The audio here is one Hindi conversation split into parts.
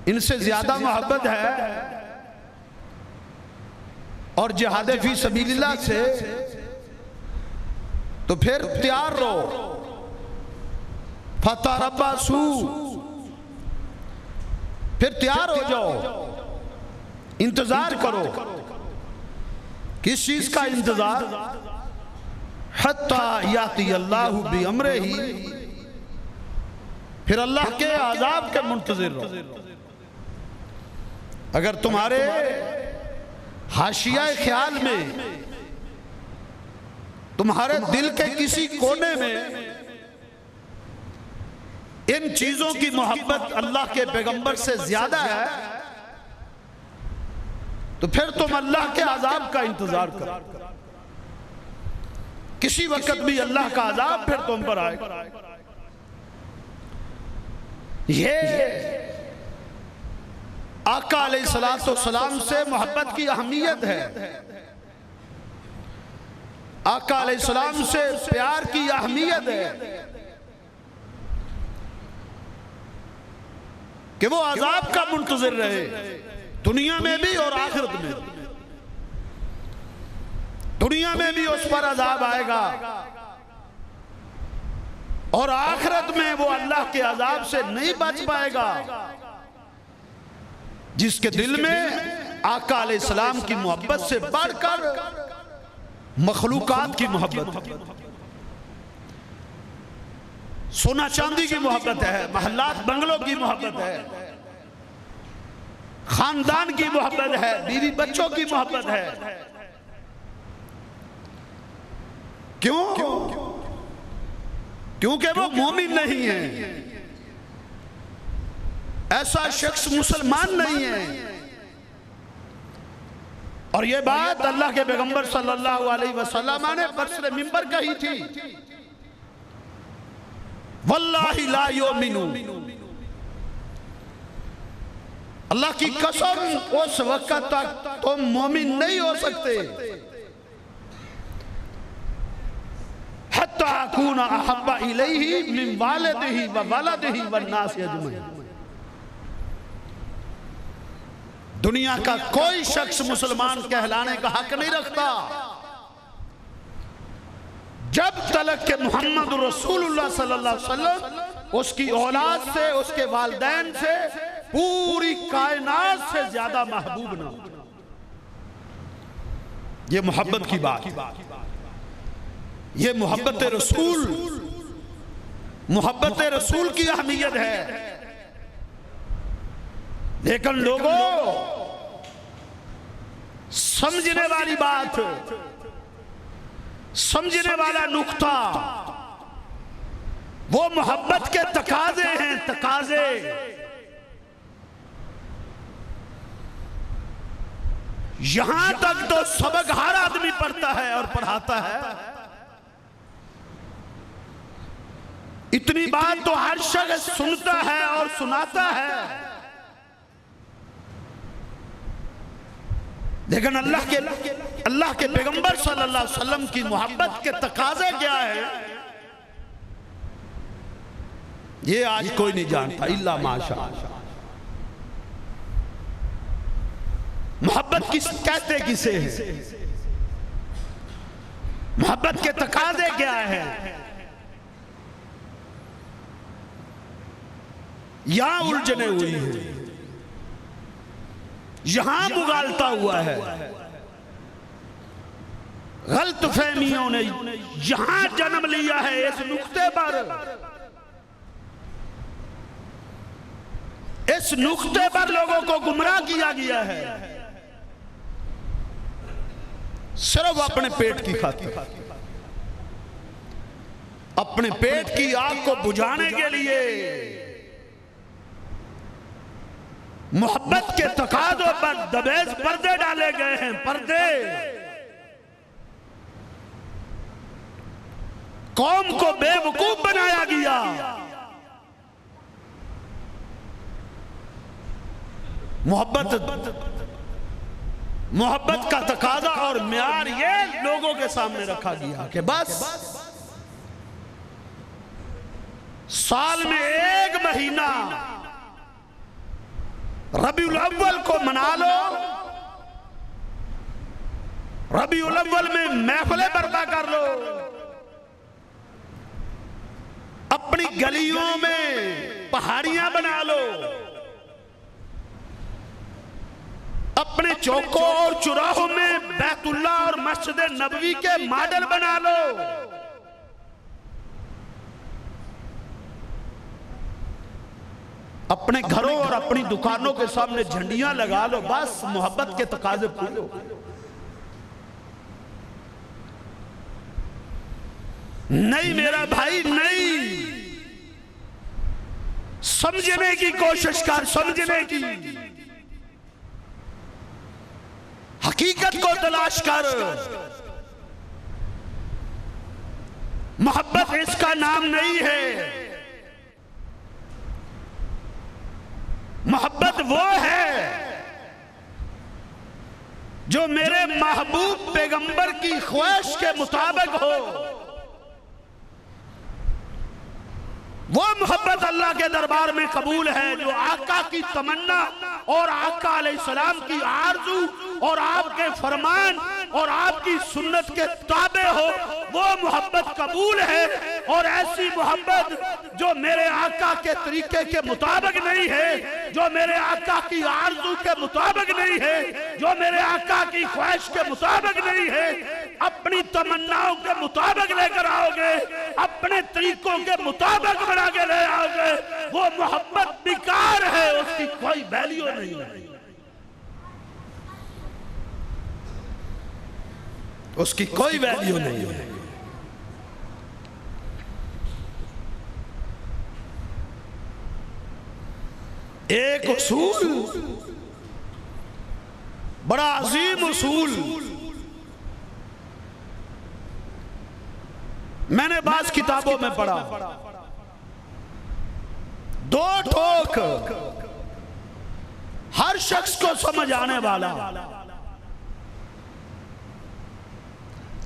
इनसे ज्यादा मोहब्बत है और जिहाद फी सबीलिल्लाह से, तो फिर तैयार रहो। फतरब्बसू, फिर तैयार हो जाओ, इंतजार करो। किस चीज का इंतजार? हत्ता याती अल्लाहु बि अम्रिही, फिर अल्लाह के आजाब के मुंतजिर रहो। अगर तुम्हारे हाशिया ख्याल में, तुम्हारे दिल के किसी कोने में इन चीजों की मोहब्बत अल्लाह के पैगंबर से ज्यादा है, तो फिर तुम अल्लाह के अजाब का इंतजार करो। किसी वक्त भी अल्लाह का अजाब फिर तुम पर आएगा। ये आका अलैहिस्सलाम से मोहब्बत की अहमियत है। आका अलैहिस्सलाम से प्यार की अहमियत है कि वो अजाब का मुंतजिर रहे, दुनिया में भी और आखिरत में भी। दुनिया में भी उस पर अजाब आएगा और आखिरत में वो अल्लाह के अजाब से नहीं बच पाएगा जिसके दिल में आका अलैहिस्सलाम की मोहब्बत से बढ़कर मखलूकात की मोहब्बत, सोना चांदी की मोहब्बत है, महल्लात बंगलों की मोहब्बत है, खानदान की मोहब्बत है, बीवी बच्चों की मोहब्बत है। क्यों? क्योंकि वो मोमिन नहीं है, ऐसा शख्स मुसलमान नहीं है। और ये बात अल्लाह के पैगंबर सल्लल्लाहु अलैहि वसल्लम ने बरसरे मिंबर कही थी, वल्लाहि ला युमिनु, अल्लाह की कसम उस वक्त तक तुम मोमिन नहीं हो सकते हत्ता अकूना अहब्बा इलैहि मिन वालिदिही व वलदिही वन्नास अजमईन। दुनिया का कोई शख्स मुसलमान कहलाने का हक नहीं रखता जब तलक के मोहम्मद रसूलुल्लाह सल्लल्लाहु अलैहि वसल्लम उसकी औलाद से, उसके वालिदैन से, पूरी कायनात से ज्यादा महबूब ना हो। ये मोहब्बत की बात, ये मोहब्बत रसूल, मोहब्बत रसूल की अहमियत है। लेकिन लोगों, समझने वाली बात, समझने वाला नुक्ता, वो मोहब्बत के तकाजे हैं, तकाजे। यहां तक तो सबक हर आदमी पढ़ता है और पढ़ाता है, इतनी बात तो हर शख्स सुनता है और सुनाता है। लेकिन अल्लाह के पैगंबर सल्लल्लाहु अलैहि वसल्लम की मोहब्बत के तकाजे क्या है, ये आज कोई नहीं जानता इल्ला माशा। मोहब्बत किस कहते किसे है, मोहब्बत के तकाजे क्या है, यहां उलझने हुई है, यहां मुगालता हुआ है, गलत फहमियों ने यहां जन्म लिया है। इस नुक्ते पर, इस नुक्ते पर लोगों को गुमराह किया गया है, सिर्फ अपने पेट की खातिर, अपने पेट की आग को बुझाने के लिए मोहब्बत के तकाज़ों पर दबेज पर्दे डाले गए हैं। पर्दे कौम को बेवकूफ बनाया गया। मोहब्बत का तकाजा और म्यार ये लोगों के सामने रखा गया कि बस साल में एक महीना रबीउल अव्वल को मना लो, रबीउल अव्वल में महफिलें बर्पा कर लो, अपनी गलियों में पहाड़ियां बना लो, अपने चौकों और चौराहों में बैतुल्ला और मस्जिद नबवी के मॉडल बना लो। अपने घरों और अपनी दुकानों के सामने झंडियां लगा लो, बस मोहब्बत के तकाजे पूरो। नहीं मेरा भाई नहीं, समझने की कोशिश कर, समझने की, हकीकत को तलाश कर। मोहब्बत इसका नाम नहीं है। मोहब्बत वो है जो मेरे महबूब पैगंबर की ख्वाहिश के मुताबिक हो। वो मोहब्बत अल्लाह के दरबार में कबूल है जो आका की तमन्ना और आका अलैहिस्सलाम की आरजू और आपके फरमान और आपकी सुन्नत के ताबे हो। वो मोहब्बत कबूल है। और ऐसी मोहब्बत जो मेरे आका के तरीके के मुताबिक नहीं है, जो मेरे आका की आरजू के मुताबिक नहीं है, जो मेरे आका की ख्वाहिश के मुताबिक नहीं है, अपनी तमन्नाओं के मुताबिक लेकर आओगे, अपने तरीकों के मुताबिक बना के ले आओगे, वो मोहब्बत बेकार है, उसकी कोई वैल्यू नहीं है, उसकी कोई वैल्यू नहीं है। एक उसूल, बड़ा अजीम उसूल, मैंने बाज़ किताबों में पढ़ा, दो ठोक हर शख्स को समझ आने वाला।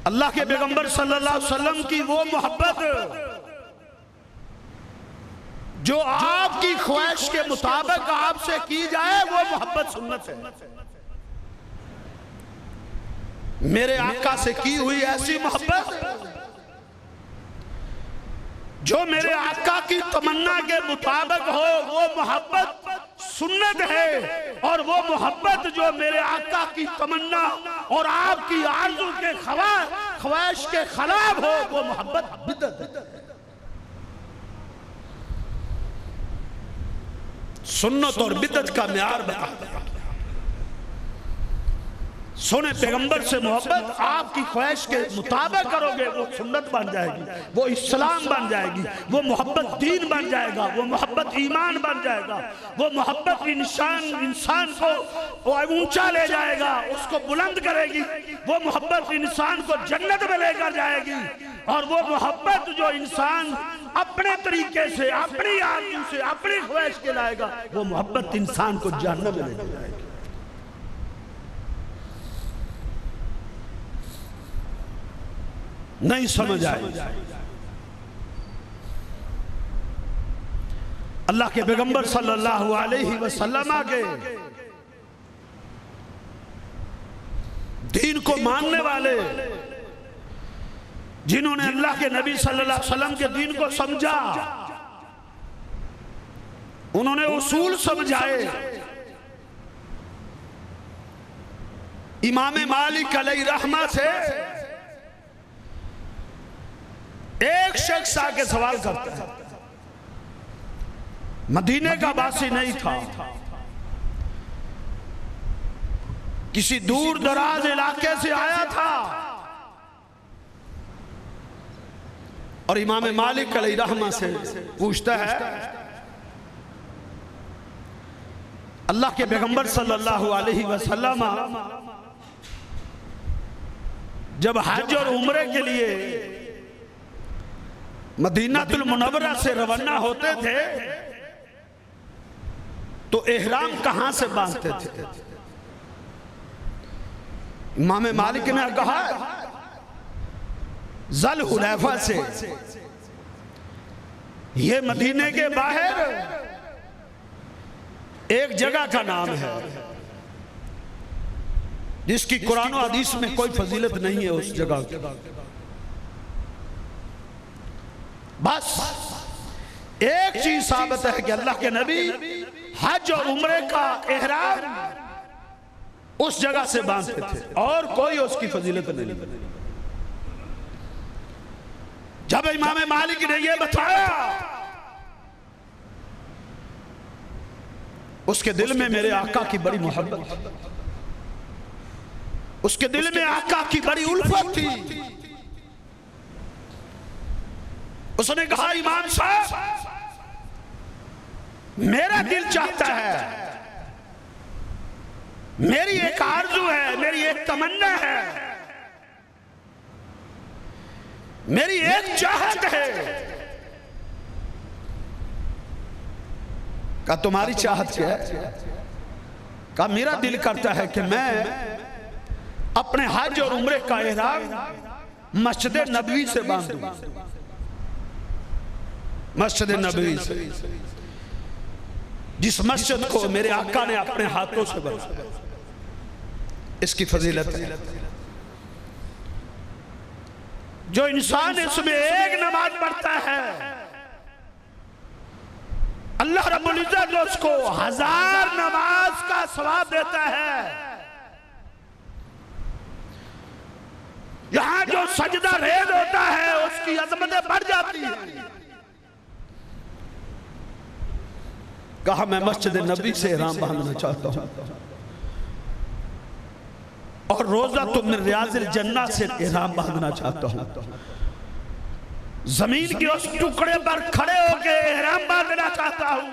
अल्लाह के पैगंबर सल्लल्लाहु अलैहि वसल्लम की वो मोहब्बत जो आपकी ख्वाहिश के मुताबिक आपसे की जाए, वो मोहब्बत सुन्नत है। मेरे आका से की हुई ऐसी मोहब्बत जो मेरे आका की तमन्ना के मुताबिक हो, वो मोहब्बत सुन्नत है। और वो मोहब्बत जो मेरे आका की तमन्ना और आपकी आरज़ू के ख्वाहिश के खिलाफ हो, वो मोहब्बत बिदअत है। सुन्नत और बिदअत का म्यार बता। सोने पैगंबर से मोहब्बत आपकी ख्वाहिश के मुताबिक करोगे, वो सुन्नत बन जाएगी, वो इस्लाम बन जाएगी, वो मोहब्बत दीन बन जाएगा, वो मोहब्बत ईमान बन जाएगा, वो मोहब्बत इंसान को ऊंचा ले जाएगा, उसको बुलंद करेगी, वो मोहब्बत इंसान को जन्नत में लेकर जाएगी। और वो मोहब्बत जो इंसान अपने तरीके से, अपनी आदमी से, अपनी ख्वाहिश के लाएगा, वो मोहब्बत इंसान को जहन्नम में लेकर जाएगी। नहीं समझ आए। अल्लाह के पैगंबर सल्लल्लाहु अलैहि वसल्लम के दीन को मानने वाले, जिन्होंने अल्लाह के नबी सल्लल्लाहु अलैहि वसल्लम के दीन को समझा, उन्होंने उसूल समझाए। इमाम मालिक अलैहि रहमा से एक शख्स आके सवाल करता है, मदीने का वासी नहीं था, किसी दूर दराज इलाके से आया था, और इमाम मालिक अलैहि रहमा से पूछता है, अल्लाह के पैगंबर सल्लल्लाहु अलैहि वसल्लम जब हज और उम्रे के लिए मदीनातुल मुनव्वरा से रवाना होते थे तो एहराम कहां से बांधते थे? इमाम मालिक ने कहा ज़ल हुलैफा से। ये मदीने के बाहर एक जगह का नाम है जिसकी कुरान और हदीस में कोई फजीलत नहीं है उस जगह की। बस एक चीज साबित है कि अल्लाह के नबी हज और उम्रे का एहराम उस जगह से बांधते थे और कोई उसकी फजीलत नहीं। जब इमाम मालिक ने यह बताया, उसके दिल में मेरे आका की बड़ी मोहब्बत, उसके दिल में आका की बड़ी उल्फत थी। उसने कहा, इमाम साहब, मेरा दिल चाहता है, मेरी एक आरज़ू है, मेरी एक तमन्ना है, मेरी एक चाहत है। कहा तुम्हारी चाहत क्या है? कहा मेरा दिल करता है कि मैं अपने हज और उम्रे का एहराम मस्जिद नबवी से बांधूं, मस्जिद नबवी से, जिस मस्जिद को मेरे आका ने अपने हाथों से बनाया। इसकी फजीलत है। जो इंसान इसमें एक नमाज पढ़ता है, अल्लाह रब्बुल इज्जत उसको 1000 नमाज का सवाब देता है। यहां जो सजदा रेज होता है उसकी अजमतें बढ़ जाती है। कहा मैं मस्जिद नबी से एहराम बांधना चाहता हूं और रोजा तुम रियाज़िल जन्नत से एहराम बांधना चाहता हूं। जमीन के उस टुकड़े पर खड़े होकर एहराम बांधना चाहता हूं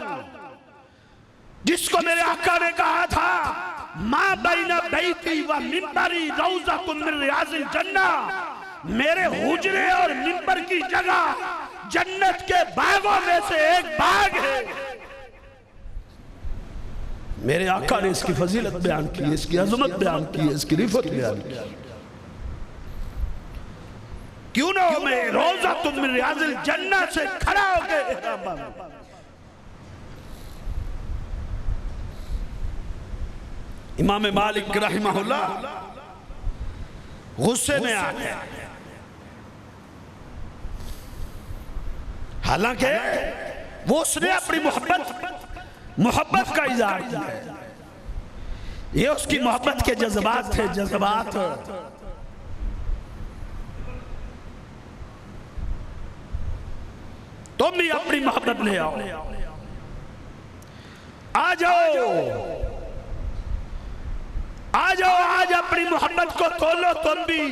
जिसको मेरे आका ने कहा था, मां बैना बैती व मिंबरी रौज़तुम मिन रियाज़िल जन्नत। मेरे हुजरे और मिंबर की जगह जन्नत के बागों में से एक बाग है। मेरे आका ने इसकी फजीलत बयान की है, इसकी अजमत बयान की है, इसकी रिफत बयान की। क्यों ना हो मैं रौज़तुम मिन रियाज़िल जन्नत से खड़ा होकर एहराम बांधूं। इमाम मालिक रहमहुल्लाह गुस्से में आ गए। हालांकि वो उसने अपनी मोहब्बत का इज़हार किया है। ये उसकी मोहब्बत के जज्बात थे, जज्बात। तुम भी अपनी मोहब्बत ले आओ, आ जाओ, आ जाओ, आज अपनी मोहब्बत को तोलो तुम भी।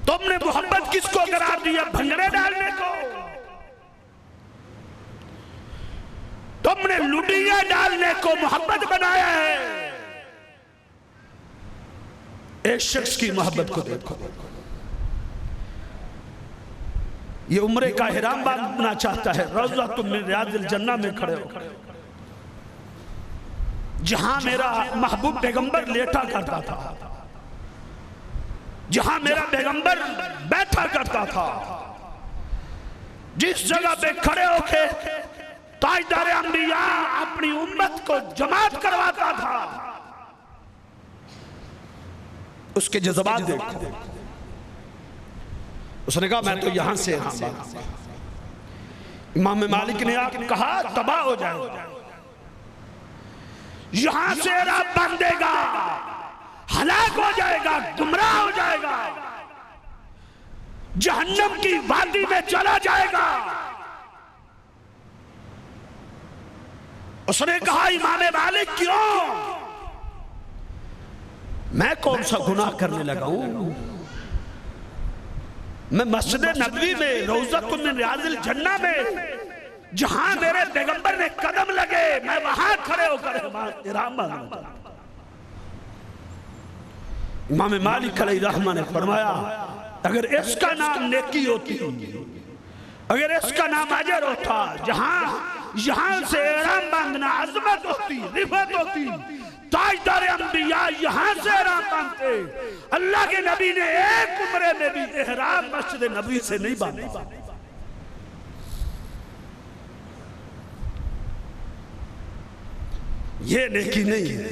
तुमने मोहब्बत किसको करार दिया? भंगड़े डालने को। तुमने लुटिया डालने को मोहब्बत बनाया है। एक शख्स की मोहब्बत को देखो, ये उम्रे का एहराम बांधना चाहता है, रौज़तुम मिन रियाज़िल जन्नत में खड़े हो, जहां मेरा महबूब पैगंबर लेटा करता था, जहां मेरा पैगंबर बैठा करता था, जिस जगह पे खड़े होके ताजदार अंबिया अपनी उम्मत को जमात करवाता था, उसके जज्बात देखो। उसने कहा मैं तो यहां से इमाम मालिक ने कहा तबाह हो जाएगा, यहां से रब बंदेगा, हलाक हो जाएगा, गुमराह हो जाएगा, जहन्नम की वादी में चला जाएगा। उसने कहा इमाम मालिक क्यों? मैं कौन सा गुनाह करने लगा हूं? मैं मस्जिद नबवी में, रौज़तुम मिन रियाज़िल जन्नत में, जहां मेरे पैगंबर ने कदम लगे, मैं वहां खड़े होकर एहराम बांधूं। इमाम मालिक अलैहिर्रहमा ने फरमाया अगर इसका नाम नेकी होती, अगर इसका नाम अजर होता, यहां से एहराम बांधना अज़मत होती, रिफत होती, ताजदार अंबिया यहां से एहराम बांधते। अल्लाह के नबी ने एक उम्रे में भी एहराम मस्जिद नबी से नहीं बांधा। ये नेकी नहीं है।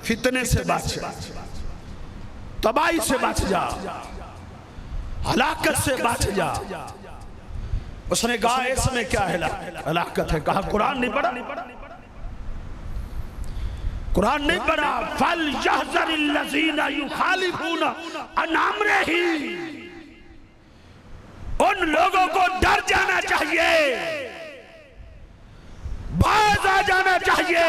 फितने से बच, तबाही से बच जा, हलाकत से बच जा। उसने कहा इसमें क्या है हलाकत है? कहा कुरान नहीं पढ़ा, कुरान नहीं पढ़ा। फल यहज़रिल्लज़ीना युखालिफूना अन अम्रिही, उन लोगों को डर जाना चाहिए, बाज आ जाना चाहिए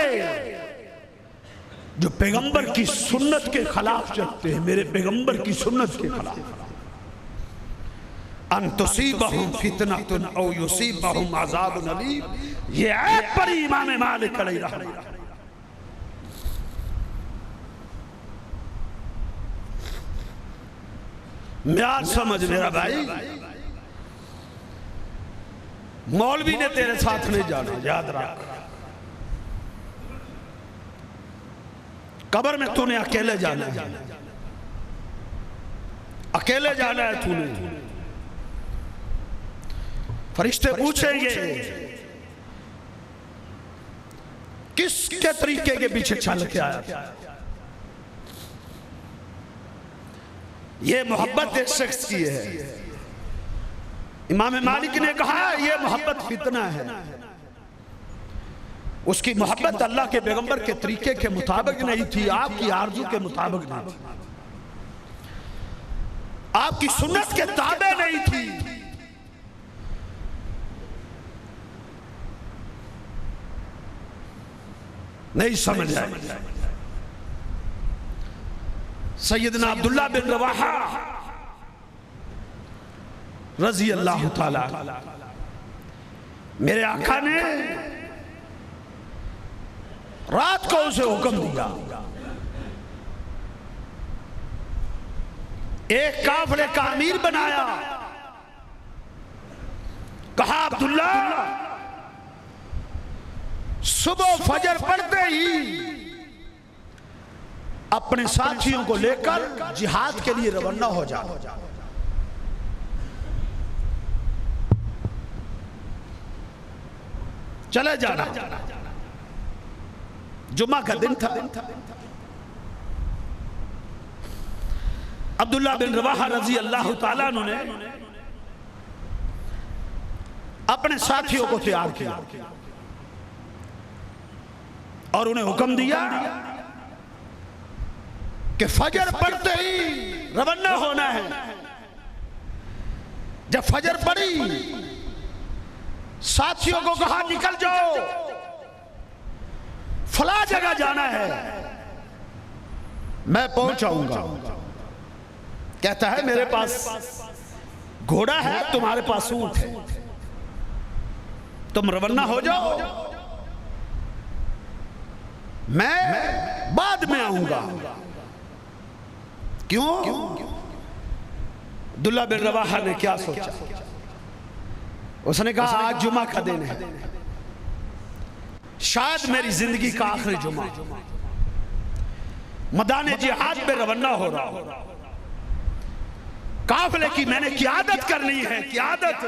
जो पैगंबर की सुन्नत के खिलाफ चलते हैं, मेरे पैगंबर की सुन्नत के खिलाफ। अन तुसीबहुम फितनतुन औ युसीबहुम अज़ाबुन अलीम, ये ऐप पर इमाम मालिक अलैहि रहमतुल्लाह। म्यार समझ मेरा भाई, मौलवी ने तेरे साथ नहीं जाना, याद रख। कब्र में तूने अकेले जाना है, अकेले जाना है तूने। फरिश्ते पूछेंगे किसके तरीके के पीछे चल के आया। ये मोहब्बत एक शख्स की है। इमाम मालिक ने कहा ये मोहब्बत फितना है। उसकी मोहब्बत अल्लाह के पैगंबर के तरीके के मुताबिक नहीं थी, आपकी आरज़ू के मुताबिक नहीं थी, आपकी सुन्नत के ताबे नहीं थी। नहीं समझ आए। सैयदना अब्दुल्लाह बिन रवाहा रजी अल्लाह ताला, मेरे आका ने रात को उसे हुक्म दिया, एक काफिले का अमीर बनाया। कहा अब्दुल्ला, सुबह फजर पड़ते ही अपने साथियों को लेकर जिहाद के लिए रवाना हो जाओ। चले जाना। जुम्मा का दिन था। अब्दुल्लाह बिन रवाहा रजी अल्लाह ताला ने अपने साथियों को तैयार किया और उन्हें हुक्म दिया कि फजर पड़ते ही रवाना होना है। जब फजर पड़ी, साथियों को कहा निकल जाओ, फला जगह जाना है, मैं पहुंचाऊंगा। कहता है मेरे पास घोड़ा है, तुम्हारे पास ऊंट है, तुम रवाना हो जाओ, मैं बाद में आऊंगा। क्यों? अब्दुल्लाह बिन रवाहा ने क्या सोचा? उसने कहा आज जुमा का दिन है, शायद मेरी जिंदगी का आखिरी जुमा, मैदान जिहाद में रवाना हो रहा हूं, काफिले की मैंने क़ियादत करनी है, क़ियादत।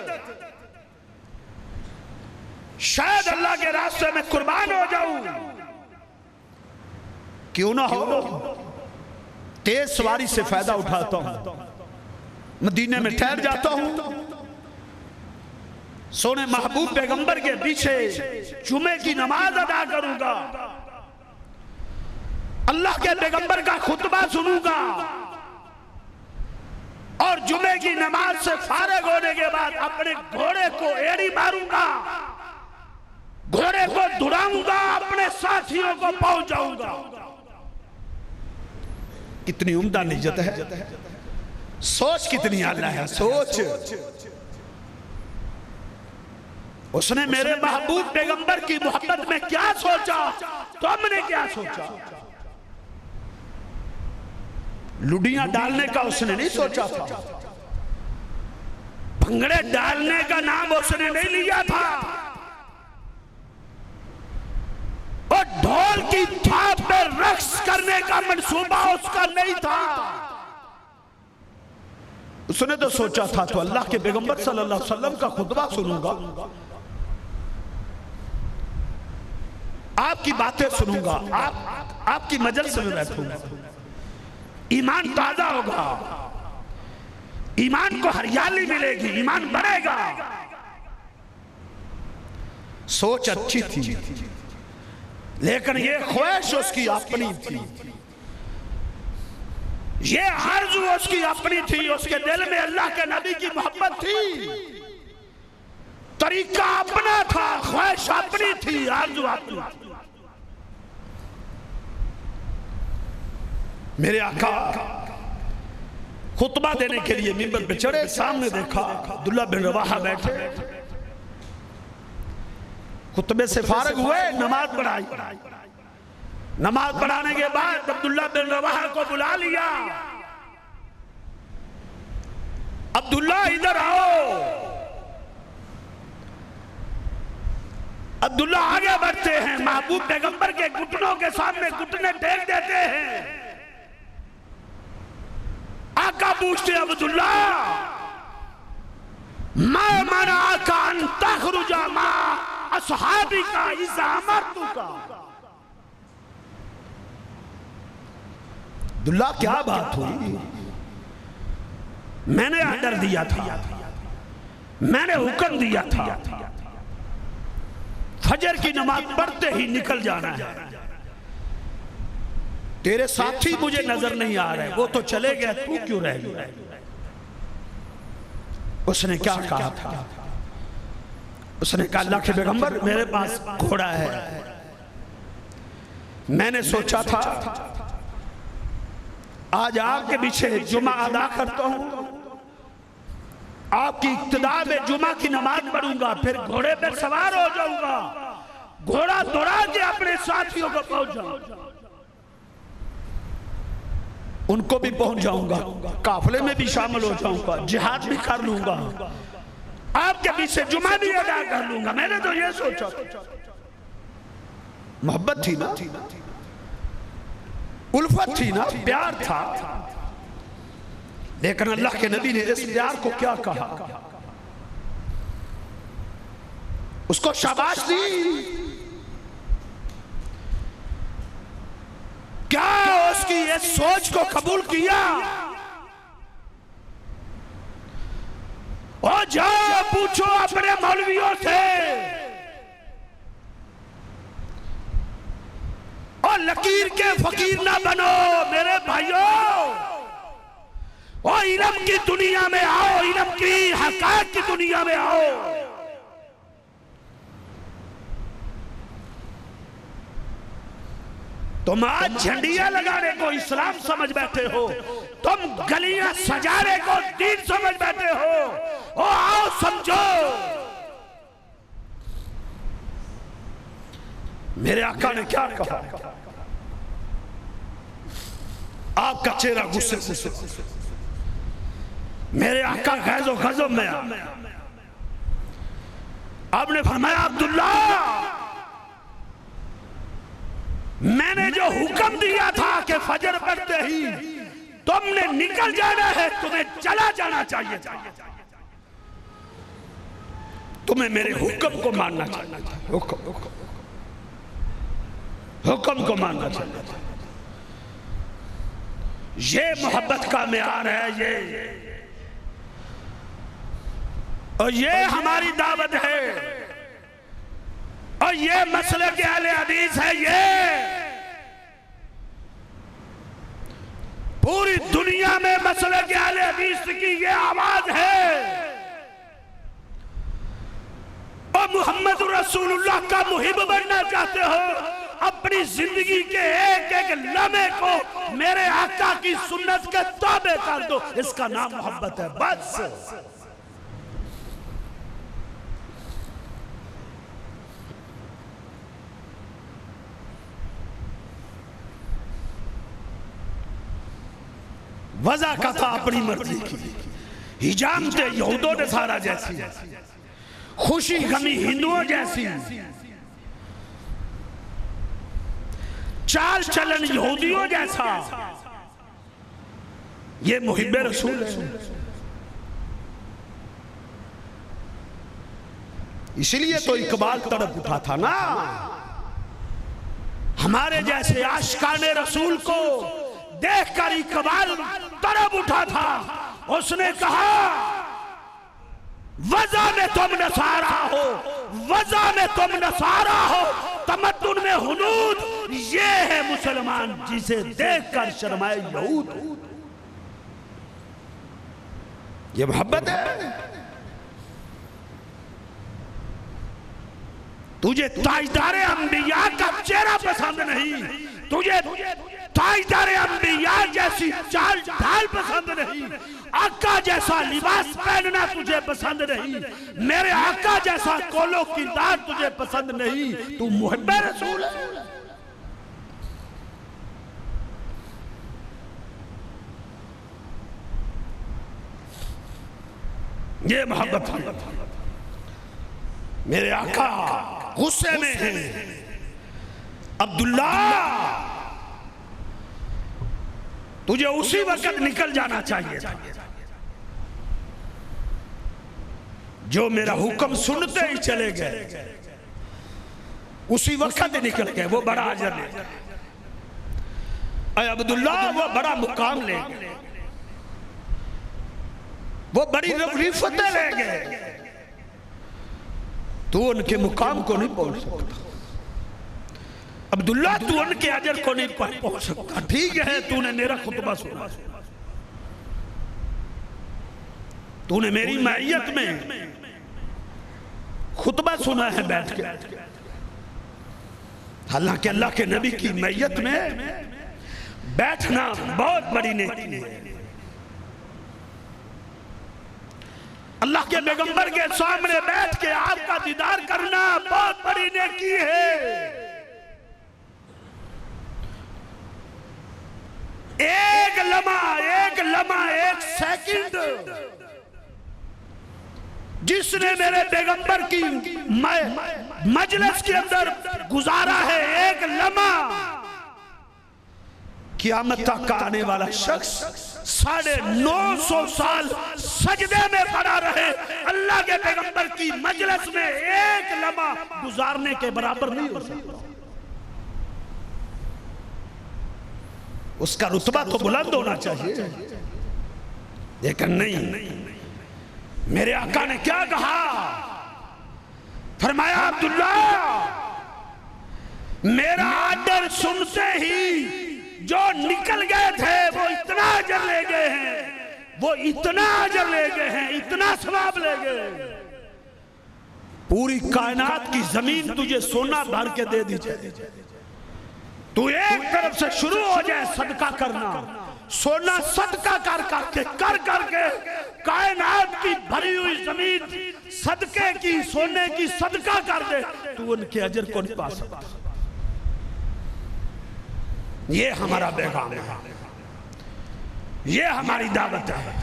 शायद अल्लाह के रास्ते में कुर्बान हो जाऊं, क्यों ना हो, तेज सवारी से फायदा उठाता हूं, मदीने में ठहर जाता हूं, सोने महबूब पैगंबर के पीछे जुमे की नमाज अदा करूंगा, अल्लाह के पैगंबर का खुतबा सुनूंगा और जुमे की नमाज से फारिग होने के बाद अपने घोड़े को एड़ी मारूंगा, घोड़े को दुड़ाऊंगा, अपने साथियों को पहुंचाऊंगा। कितनी उम्दा नियत है, सोच कितनी आला है, सोच। उसने मेरे महबूब पैगंबर की मोहब्बत में क्या सोचा, तो हमने क्या सोचा? लुडियां डालने का उसने नहीं सोचा था, भंगड़े डालने का नाम उसने नहीं लिया था, और ढोल की थाप पे रक्स करने का मंसूबा उसका नहीं था। उसने तो सोचा था तो अल्लाह के पैगंबर सल्लल्लाहु अलैहि वसल्लम का खुतबा सुनूंगा, आपकी बातें सुनूंगा, आपकी मजलिस में बैठूंगा, ईमान ताजा होगा, ईमान को हरियाली मिलेगी, ईमान बढ़ेगा। सोच अच्छी थी, लेकिन ये ख्वाहिश उसकी अपनी थी, ये आरज़ू उसकी अपनी थी। उसके दिल में अल्लाह के नबी की मोहब्बत थी, तरीका अपना था, ख्वाहिश अपनी थी, आरज़ू अपनी थी। मेरे आका खुतबा देने के लिए मिंबर पे चढ़े, सामने देखा अब्दुल्ला बिन रवाहा बैठे, खुतबे से फारग हुए, नमाज पढ़ाई। नमाज पढ़ाने के बाद अब्दुल्ला बिन रवाहा को बुला लिया, अब्दुल्ला इधर आओ। अब्दुल्ला आगे बढ़ते हैं, महबूब पैगंबर के घुटनों के सामने घुटने टेक देते हैं। आका पूछते अब्दुल्ला, मैं मना का तखरुजा मा असहाबी का इज़ा अमरतुका। अब्दुल्ला क्या बात हुई? मैंने आर्डर दिया था, मैंने हुक्म दिया था, फजर की नमाज पढ़ते ही निकल जाना है। तेरे साथी मुझे नजर नहीं आ रहे, वो तो चले गए, तू क्यों रह गया? उसने क्या कहा था? उसने कहा, अल्लाह के पैगंबर मेरे पास घोड़ा है, मैंने सोचा था आज आपके पीछे जुमा अदा करता हूं, आपकी इक्तदा में जुमा की नमाज पढ़ूंगा, फिर घोड़े पर सवार हो जाऊंगा, घोड़ा दौड़ा के अपने साथियों को पहुंचाऊंगा, उनको भी पहुंच जाऊंगा, काफले में भी शामिल हो जाऊंगा, जिहाद भी कर लूंगा, आपके पीछे जुमा भी अदा कर लूंगा। मैंने तो ये सोचा, मोहब्बत थी ना, उल्फत थी ना, प्यार था। लेकिन अल्लाह के नबी ने इस प्यार को क्या कहा? उसको शाबाश दी। क्या उसकी इस सोच को कबूल किया? और जाओ पूछो अपने मौलवियों से, और लकीर के फकीर ना बनो मेरे भाइयों। और इल्म की दुनिया में आओ, इल्म की हक़ाइक़ की दुनिया में आओ। तुम आज झंडियां लगाने को इस्लाम समझ बैठे हो, तुम गलियां सजाने को दीन समझ बैठे हो। ओ आओ समझो, मेरे आका ने क्या कहा? आपका चेहरा गुस्से से, मेरे आका गैज़ो गज़ब में आ। आपने फरमाया, अब्दुल्ला मैंने जो हुक्म दिया था कि फजर पढ़ते ही तुमने निकल जाना है, तुम्हें चला जाना चाहिए, तुम्हें मेरे हुक्म को मानना चाहिए, हुक्म को मानना चाहिए। ये मोहब्बत का मेयार है, ये और ये हमारी दावत है, और ये मसले के अहले हदीस है। ये पूरी दुनिया में मसले के अहले हदीस की ये आवाज है। और मोहम्मद रसूलुल्लाह का मुहिब बनना चाहते हो, अपनी जिंदगी के एक एक लम्हे को मेरे आका की सुन्नत के ताबे कर दो, इसका नाम मोहब्बत है। बस वजह का था अपनी मर्जी की, हिजामते यहूदों ने सारा जैसी, खुशी गमी हिंदुओं जैसी, चाल चलन यहूदियों जैसा। ये मुहिब्बे रसूल है। इसलिए तो इकबाल तड़प उठा था ना, हमारे जैसे आशिकाने रसूल को देखकर इकबाल तरफ उठा था। उसने कहा वज़ा में तुम नसारा हो, वज़ा में तुम नसारा हो, तमद्दुन में हुनूद, ये है मुसलमान जिसे देखकर शर्माए यहूद। ये मोहब्बत है। तुझे ताजदारे अंबिया का चेहरा पसंद नहीं, तुझे ताजदारे अंबिया जैसी चाल ढाल पसंद नहीं, आका जैसा लिबास पहनना तुझे पसंद नहीं, मेरे आका जैसा कोलो किरदार तुझे पसंद नहीं, तू मुहब्बे रसूल है। ये मोहब्बत है। मेरे आका गुस्से में है। अब्दुल्ला तुझे उसी वक्त निकल जाना चाहिए था। जो मेरा हुक्म सुनते ही चले गए उसी वक्त निकल गए, वो बड़ा अजर ले गए। अब्दुल्ला वो बड़ा मुकाम ले गए, वो बड़ी रिफतें ले गए। तू उनके मुकाम को नहीं पहुंच सकता अब्दुल्ला, तू उनके अजर को नहीं पहुंच सकता। ठीक है, तूने मेरा खुतबा सुना, तूने मेरी मैयत में खुतबा सुना है बैठ के। हालांकि अल्लाह के नबी की मैयत में बैठना बहुत बड़ी नेकी है। अल्लाह के पैगंबर के सामने बैठ के आपका दीदार करना बहुत बड़ी नेकी है। एक लम्हा, एक सेकंड जिसने मेरे पैगंबर की मजलिस के अंदर गुजारा है, एक लम्हा, क़यामत तक आने वाला शख्स 950 साल सजदे में पड़ा रहे, अल्लाह के पैगंबर की मजलिस में एक लम्हा गुजारने के बराबर नहीं हो सकता। उसका रुतबा तो बुलंद होना चाहिए, लेकिन नहीं। मेरे आका ने क्या कहा? फरमाया अब्दुल्ला मेरा आर्डर सुनते ही जो निकल गए थे वो इतना अजर ले गए हैं, वो इतना अजर ले गए हैं, इतना सवाब ले गए। पूरी कायनात की जमीन तुझे सोना भर के दे दी जाए, तू एक तरफ से शुरू हो जाए सदका करना, सोना सदका कर करके कायनात की भरी हुई जमीन सदके की, सोने की सदका कर दे, तू उनके अजर को नहीं पा सकता। ये हमारा पैगाम है, ये हमारी दावत है।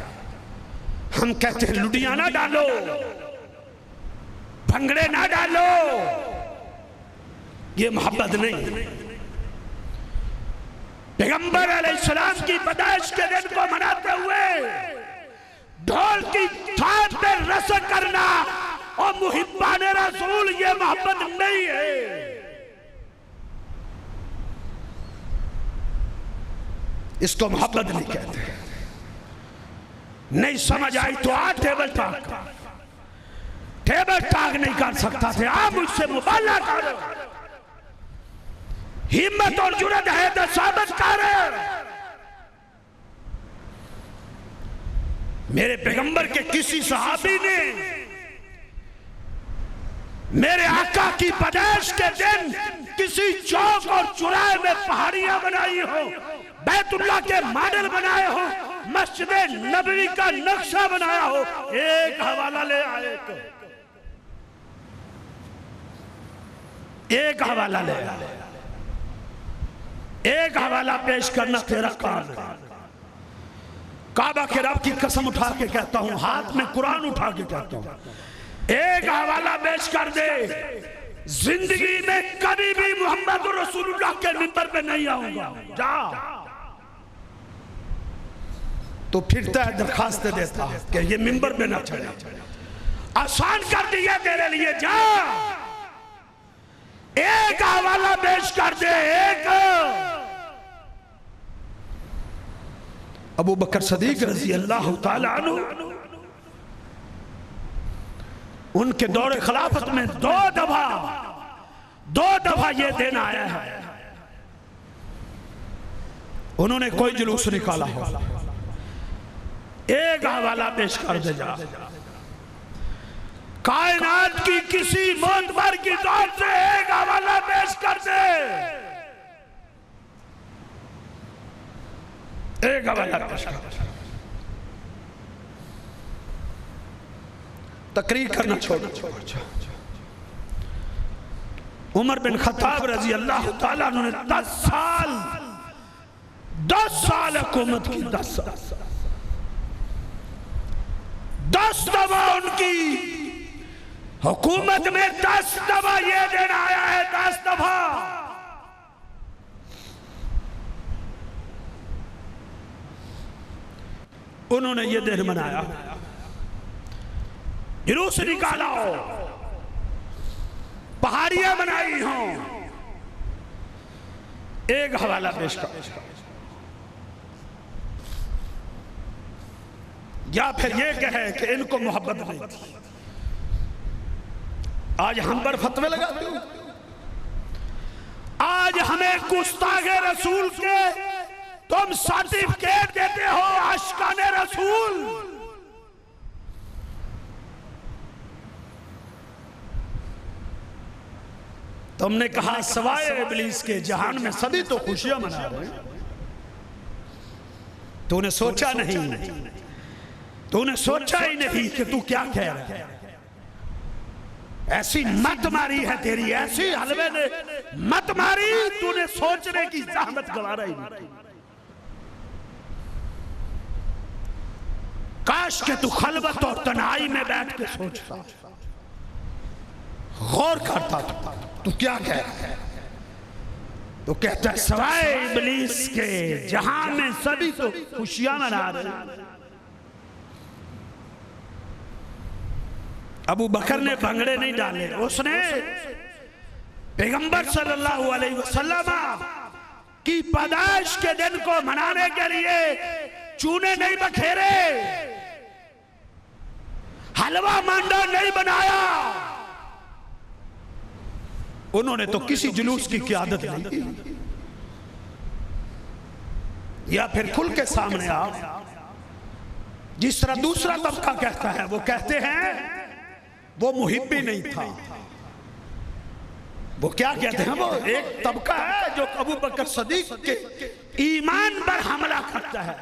हम कहते हैं लुटिया ना डालो, भंगड़े ना डालो, ये मोहब्बत नहीं। पैगंबर अलैहिस्सलाम की पैदाइश के दिन को मनाते हुए ढोल की थाप पे रस्म करना और मुहिब्बाने रसूल, ये मोहब्बत नहीं है। इसको मोहब्बत नहीं कहते। नहीं समझ आई तो आ टेबल टॉक नहीं कर सकता थे, आप मुझसे मुबाला करो, हिम्मत और जुर्रत है तो साबित कर। मेरे पैगंबर के किसी सहाबी ने मेरे आका की पैदाइश के दिन किसी चौक और चौराहे में पहाड़ियां बनाई हो, बैतुल्लाह के मॉडल बनाए हो, मस्जिद नबवी का नक्शा बनाया हो, एक हवाला ले आए तो एक हवाला ले आए, एक हवाला पेश करना तेरा काम है। काबा के रब की कसम उठा के कहता हूं, हाथ में कुरान उठा के कहता हूं, एक हवाला पेश कर दे, जिंदगी में कभी भी मोहम्मद रसूलुल्लाह के मिंबर पे नहीं आऊंगा। जा तो फिरता है दरखास्त देता कि ये मिंबर पे ना चढ़े, आसान कर दिया तेरे लिए। जा एक हवाला पेश कर दे, एक अबू बकर सदीक रजी अल्लाह ताला अन्हु उनके दौरे खिलाफत में दो दफा ये दिन आया है, उन्होंने कोई जुलूस निकाला हो, एक हवाला पेश कर दे जा, कायनात की किसी मोतबर की जात से एक हवाला पेश कर दे, एक हवाला पेश कर दे। तकरीर करना छोड़। उमर बिन खत्ताब रजी अल्लाह ताला ने 10 साल हुकूमत की, 10 दफा उनकी हुकूमत में 10 दफा ये दिन आया है, 10 दफा। उन्होंने ये दिन मनाया, जुलूस निकाला हो, पहाड़ियां बनाई हो, एक हवाला पेश कर, या फिर ये कहे कि इनको मोहब्बत नहीं थी। आज हम पर फतवे लगाते हो, आज हमें गुस्ताखे रसूल के तुम सर्टिफिकेट देते हो, आशिकाने रसूल। तुमने कहा सवाए इब्लीस के जहान में सभी तो खुशियां मना रहे हैं, तूने सोचा नहीं, तूने सोचा ही नहीं कि तू क्या कह रहा है। ऐसी मत मारी है तेरी, ऐसी हलवे ने मत मारी, तूने सोचने की जहमत गवारा ही नहीं। काश के तू खलबत और तन्हाई में बैठ के सोचता, गौर करता तू क्या कह रहा है। तो कहता है सवाए इब्लीस के जहां में सभी तो खुशियां मना रहे हैं। अबू बकर ने भंगड़े नहीं डाले, उसने पैगंबर सल्लल्लाहु अलैहि वसल्लम की पैदाइश के दिन को मनाने के लिए चूने नहीं बखेरे, हलवा मांडा नहीं बनाया। उन्होंने तो किसी जुलूस की क़यादत नहीं की। या फिर खुल के सामने आओ, जिस तरह दूसरा तबका कहता है, वो कहते हैं वो मुहिब्बी नहीं था। वो क्या कहते हैं, वो एक तबका है जो अबू बकर सदीक के ईमान पर हमला करता है।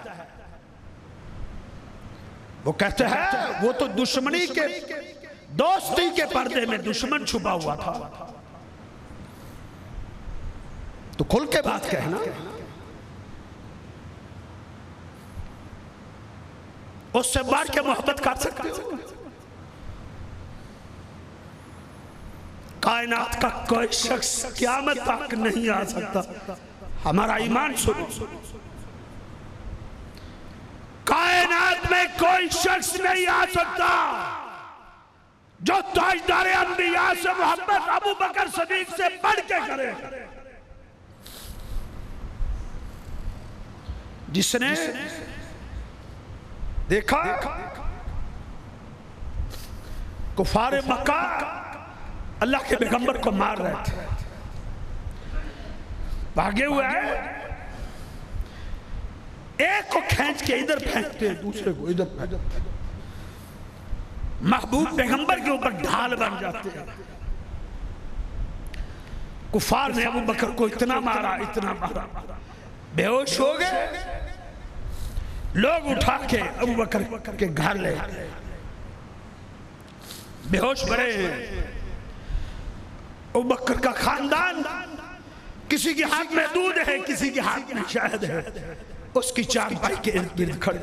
वो कहते हैं वो तो दुश्मनी के, दोस्ती के पर्दे में दुश्मन छुपा हुआ था। तो खुल के बात कहना, उससे बढ़ के मोहब्बत कर सकते हो। कायनात का कोई शख्स क़यामत तक नहीं आ सकता, हमारा ईमान सुनो। कायनात में कोई शख्स नहीं आ सकता जो ताजदार अंबिया से मोहब्बत अबू बकर सदीक से बढ़ के करे। जिसने देखा कुफार मक्का अल्लाह के पैगंबर को मार रहे थे, भागे हुए हैं, एक को खींच के इधर फेंकते, दूसरे को इधर फेंकते, महबूब पैगंबर के ऊपर ढाल बन जाते हैं। कुफार ने अबू बकर को इतना मारा, इतना मारा, बेहोश हो गए। लोग उठा के अबू बकर के घर ले गए, बेहोश पड़े हैं। अबू बकर का खानदान, किसी के हाथ में दूध है, किसी के हाथ में शहद है, उसकी चारपाई के इर्द गिर्द खड़े।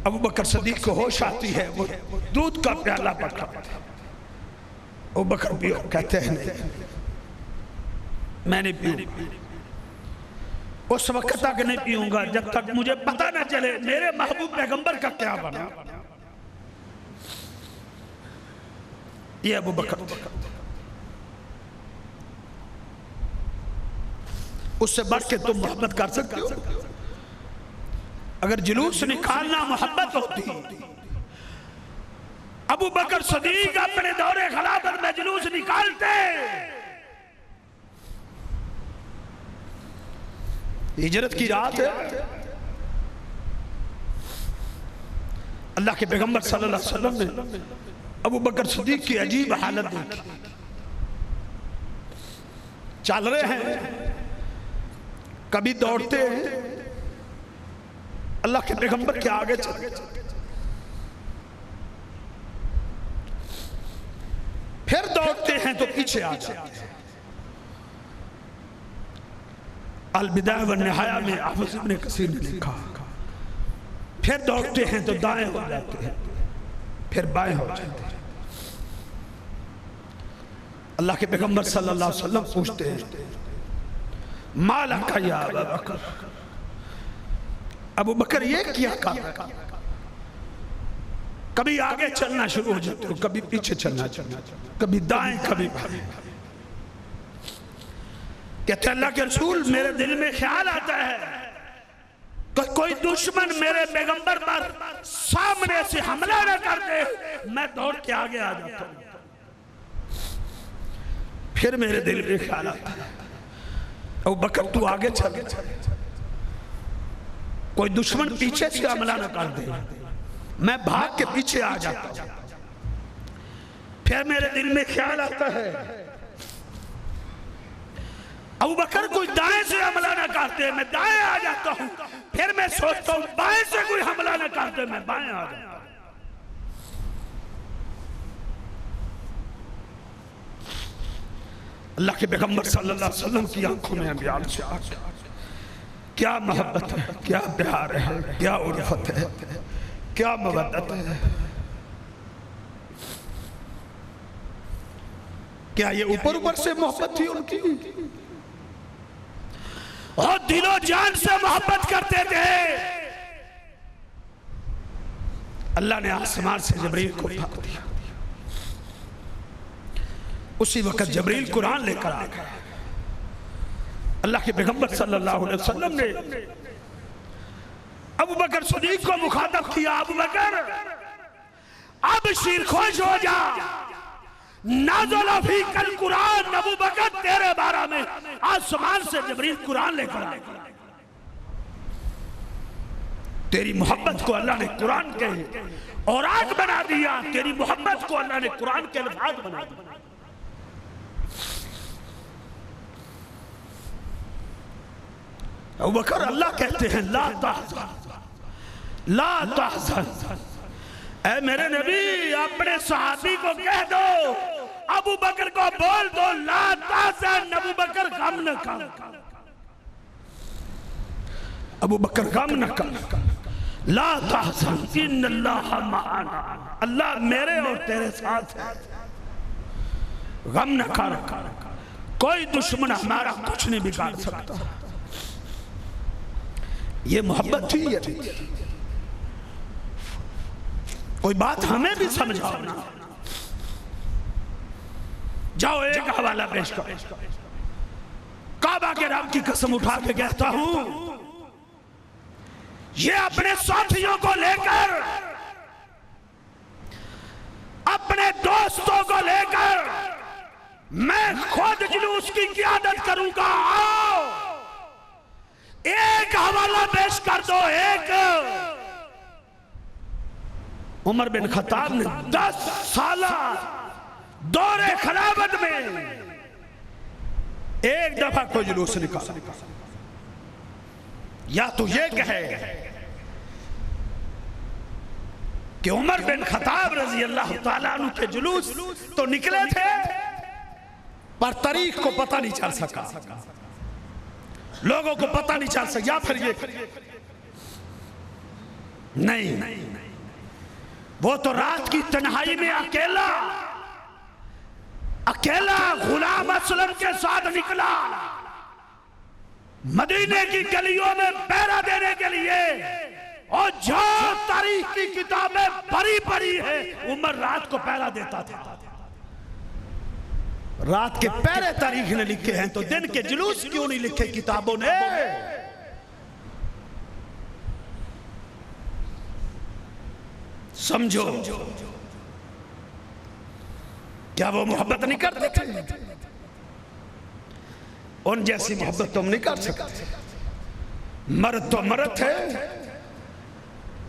अबू बकर सदीक को होश आती है, वो दूध का प्याला पकड़ा, अबू बकर पियो, कहते हैं नहीं मैंने पी, उस वक्त तक नहीं पीऊंगा जब तक मुझे पता ना चले मेरे महबूब पैगंबर का क्या बना। ये अबू बकर, उससे बढ़ के तुम मोहब्बत कर सकते हो। अगर जुलूस निकालना मोहब्बत होती, अबू बकर सदीक अपने दौरे खिलाफत में जुलूस निकालते। हिजरत की रात है, अल्लाह के पैगंबर सल्लल्लाहु अलैहि वसल्लम ने अबू बकर सदीक की अजीब हालत देखी। चल रहे हैं, कभी दौड़ते हैं, अल्लाह के पैगंबर के आगे चलते, फिर दौड़ते हैं तो पीछे आ जाते हैं। अल-बिदाया व निहाया में हाफिज़ इब्न कसीर ने लिखा, फिर दौड़ते हैं तो दाएं हो जाते हैं, फिर बाएं हो जाते हैं। अल्लाह के पैगंबर सल्लल्लाहु अलैहि वसल्लम पूछते हैं, माला का या अबू बकर, अबू बकर ये क्या कर रहा है? कभी आगे चलना शुरू हो जाते हो, कभी पीछे चलना, कभी दाएं कभी बाएं। कहते अल्लाह के रसूल, मेरे दिल में ख्याल आता है कि कोई दुश्मन मेरे पैगंबर पर सामने से हमला न कर दे, मैं दौड़ के आगे आ जाता हूं। फिर मेरे दिल में ख्याल आता है, अबू बकर तू आगे चल, कोई दुश्मन पीछे से हमला न कर दे, मैं भाग के पीछे आ जाता हूं। फिर मेरे दिल में ख्याल आता है, अबू बकर कोई दाएं से हमला न करते, मैं दाएं आ जाता हूं। फिर मैं सोचता हूं बाएं से कोई हमला न करते, मैं बाएं आ जाता हूं। अल्लाह के पैगंबर सल्लल्लाहु अलैहि वसल्लम की आंखों में बयान से आ गया, क्या मोहब्बत है, क्या प्यार है, क्या उल्फत है, क्या मवद्दत है। क्या ये ऊपर ऊपर से मोहब्बत थी उनकी, और दिलो जान से मोहब्बत करते थे। अल्लाह ने आसमान से जबरील को उठा दिया, उसी वक्त जबरील कुरान लेकर आ गया। अल्लाह के पैगंबर सल्लल्लाहु अलैहि वसल्लम ने अबू बकर सदीक को मुखातब किया, अबू बकर अब शीर खुश हो जा, नाज़ल फी कल कुरान, अबू बकर तेरे बारे में आसमान से जबरील कुरान लेकर आ गया। तेरी मोहब्बत को अल्लाह ने कुरान के और आग बना दिया, तेरी मोहब्बत को अल्लाह ने कुरान के अल्फाज बना दिया। अबू बकर अल्लाह कहते हैं, ला तहज़न, ला तहज़न, ऐ मेरे नबी अपने सहाबी को कह दो, अबू बकर को बोल दो, ला तहज़न, अबू बकर गम न कर, अबू बकर गम न कर, ला तहज़न इन्नल्लाह मअना, अल्लाह मेरे और तेरे साथ है, गम न कर, कोई दुश्मन हमारा कुछ नहीं बिगाड़ सकता। ये मोहब्बत थी या नहीं? कोई बात हमें भी समझाओ ना। जाओ एक हवाला पेश करो, काबा के रब की कसम उठा के कहता हूं, ये अपने साथियों को लेकर, अपने दोस्तों को लेकर मैं खुद जुलूस की क़ियादत करूंगा। आओ एक हवाला पेश कर दो। एक उमर बिन खत्ताब ने 10 साल दौरे खिलाफत में एक दफा कोई जुलूस निकाला। या तो ये कहे कि उमर बिन खत्ताब रजी अल्लाह ताला अन्हु के जुलूस तो निकले थे, पर तारीख को पता नहीं चल सका, लोगों को पता नहीं चल सका। या फिर ये नहीं, वो तो रात की तन्हाई में अकेला गुलाम असलम के साथ निकला, मदीने की गलियों में पहरा देने के लिए। और जो तारीख की किताबें भरी पड़ी है, उमर रात को पहरा देता था। रात के पहरे तारीख ने लिखे हैं, तो दिन के जुलूस क्यों नहीं लिखे किताबों ने? समझो, क्या वो मोहब्बत नहीं करते थे? उन जैसी मोहब्बत तुम नहीं कर सकते। मर्द तो मर्द है।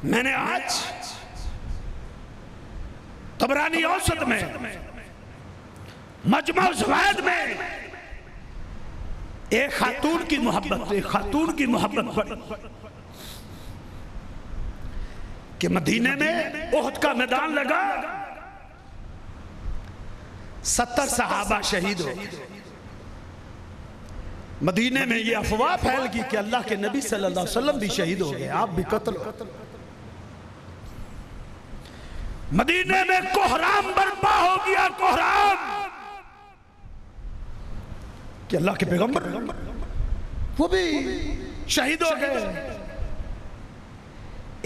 मैंने आज तबरानी औसत में, मजमा ज़वाइद में एक खातून की मोहब्बत पढ़ी कि मदीने में उहद का मैदान लगा, 70 सहाबा शहीद हो गए। मदीने में ये अफवाह फैल गई कि अल्लाह के नबी सल्लल्लाहु अलैहि वसल्लम भी शहीद हो गए, आप भी कत्ल हो। मदीने में कोहराम बर्पा हो गया, कोहराम कि अल्लाह के पैगंबर वो भी शहीद हो गए।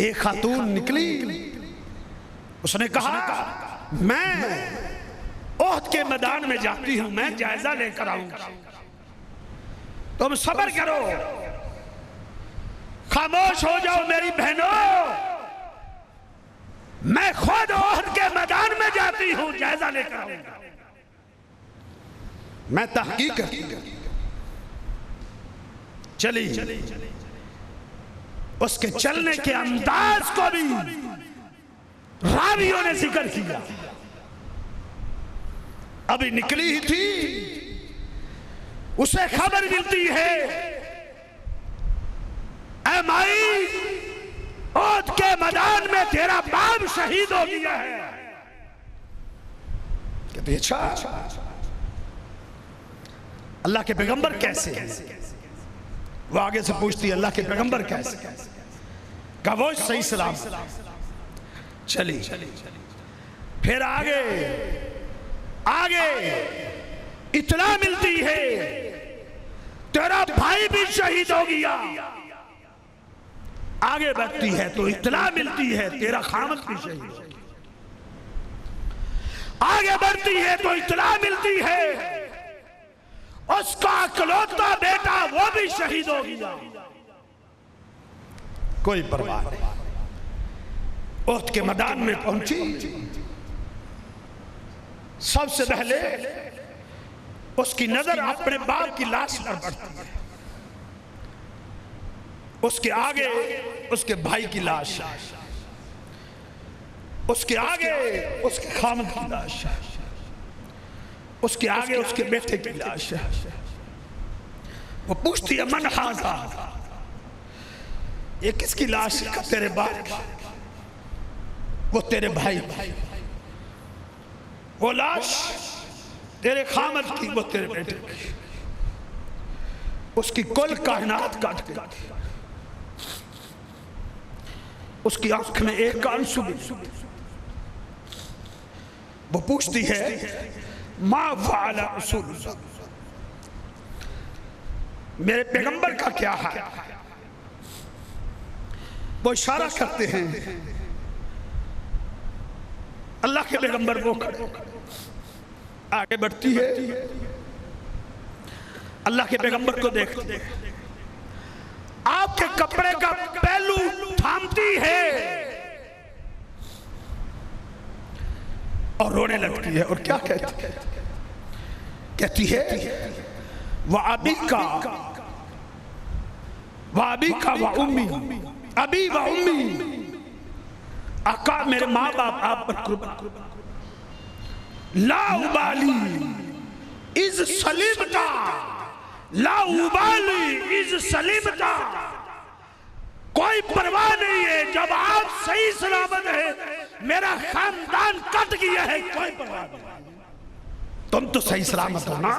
एक खातून निकली, उसने कहा मैं ओहद के मैदान में जाती हूं, मैं जायजा लेकर आऊंगा, तुम सब्र करो, खामोश हो जाओ मेरी बहनों, मैं खुद ओहद के मैदान में जाती हूं, जायजा लेकर आऊंगा। मैं तहकीक करती चली, उसके चलने के अंदाज को भी रावियों ने जिक्र किया। अभी निकली ही थी, उसे खबर मिलती है, ऐ माई, ओहद के मैदान में तेरा बाप शहीद हो गया है। कहती अच्छा, अल्लाह के पैगंबर कैसे हैं? वो आगे से पूछती है अल्लाह के पैगंबर कैसे? कहा वो सही सलाम। चली, फिर आगे इत्तला मिलती है तेरा भाई भी शहीद हो गया। आगे बढ़ती है तो इत्तला मिलती है तेरा खामद भी शहीद हो गया। आगे बढ़ती है तो इत्तला मिलती है उसका इकलौता बेटा वो भी शहीद हो गया। कोई परवाह नहीं, ओहद के मैदान में पहुंची, सबसे पहले उसकी नजर अपने बाप की लाश पर पड़ती है, उसके आगे उसके भाई की लाश है, उसके आगे उसके खामद की लाश है, उसके आगे उसके बेटे की लाश है। वो पूछती है मन हाज़ा, ये किसकी लाश है? तेरे बाप, वो तेरे भाई, वो लाश तेरे खामद की, वो तेरे बेटे की। उसकी कुल कायनात काट दी, उसकी आंख में एक आंसू भी। वो पूछती है मा फ़अला रसूलुल्लाह, मेरे पैगंबर का क्या है? वो इशारा करते हैं, अल्लाह के पैगंबर वो खड़े। आगे बढ़ती है, अल्लाह के पैगंबर को देखते, आपके कपड़े का पहलू थामती है और रोने लगती है। और क्या कहती है वह अबी का वह उम्मी, अबी व उम्मी, आका मेरे माँ बाप आप पर कुर्बान, ला उबाली इज सलीमता, ला उबाली इज सलीमता, कोई परवाह नहीं है जब आप सही सलामत है, मेरा खानदान कट गया है, कोई परवाह नहीं, तुम तो सही सलामत हो ना,